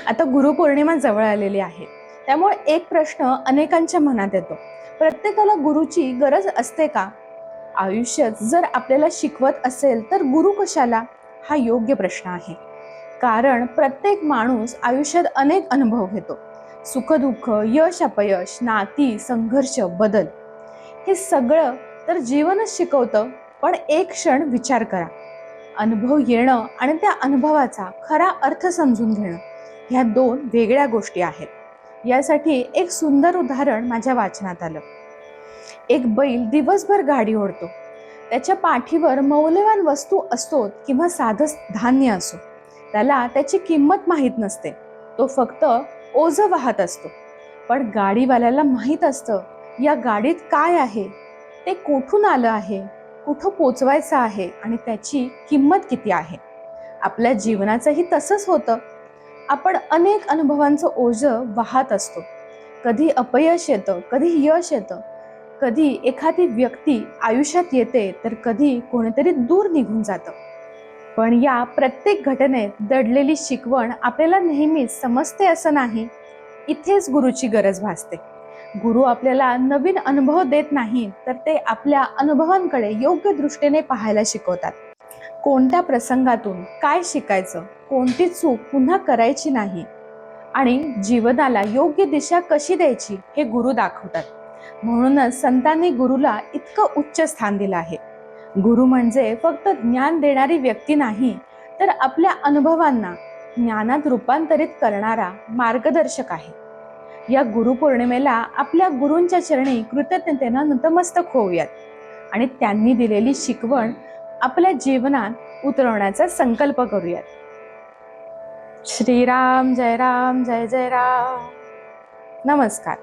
आता गुरुपौर्णिमा जवळ आलेली आहे, त्यामुळे एक प्रश्न अनेकांच्या मनात येतो. प्रत्येकाला गुरुची गरज असते का? आयुष्यात जर आपल्याला शिकवत असेल तर गुरु कशाला? हा योग्य प्रश्न आहे. कारण प्रत्येक माणूस आयुष्यात अनेक अनुभव घेतो. सुखदुःख, यश अपयश, नाती, संघर्ष, बदल, हे सगळं तर जीवनच शिकवतं. पण एक क्षण विचार करा, अनुभव येणं आणि त्या अनुभवाचा खरा अर्थ समजून घेणं, ह्या दोन वेगळ्या गोष्टी आहेत. यासाठी एक सुंदर उदाहरण माझ्या वाचनात आलं. एक बैल दिवसभर गाडी ओढतो. त्याच्या पाठीवर मौल्यवान वस्तू असतो किंवा साधं धान्य असो, त्याला त्याची किंमत माहीत नसते. तो फक्त ओझं वाहत असतो. पण गाडीवाल्याला माहीत असतं या गाडीत काय आहे, ते कुठून आलं आहे, कुठं पोचवायचं आहे आणि त्याची किंमत किती आहे. आपल्या जीवनाचंही तसंच होतं. आपण अनेक अनुभवांचं ओझं वाहत असतो. कधी अपयश येतं, कधी यश येतं, कधी एखादी व्यक्ती आयुष्यात येते, तर कधी कोणीतरी दूर निघून जातं. पण या प्रत्येक घटनेत दडलेली शिकवण आपल्याला नेहमीच समजते असं नाही. इथेच गुरुची गरज भासते. गुरु आपल्याला नवीन अनुभव देत नाही, तर ते आपल्या अनुभवांकडे योग्य दृष्टीने पाहायला शिकवतात. कोणत्या प्रसंगातून काय शिकायचं, कोणती चूक पुन्हा करायची नाही आणि जीवनाला योग्य दिशा कशी द्यायची, हे गुरु दाखवतात. म्हणूनच संतांनी गुरुला इतकं उच्च स्थान दिलं आहे. गुरु म्हणजे फक्त ज्ञान देणारी व्यक्ती नाही, तर आपल्या अनुभवांना ज्ञानात रूपांतरित करणारा मार्गदर्शक आहे. या गुरुपौर्णिमेला आपल्या गुरूंच्या चरणी कृतज्ञतेनं नतमस्तक होऊयात आणि त्यांनी दिलेली शिकवण आपल्या जीवनात उतरवण्याचा संकल्प करूयात. श्रीराम जय राम, जय जय राम. नमस्कार.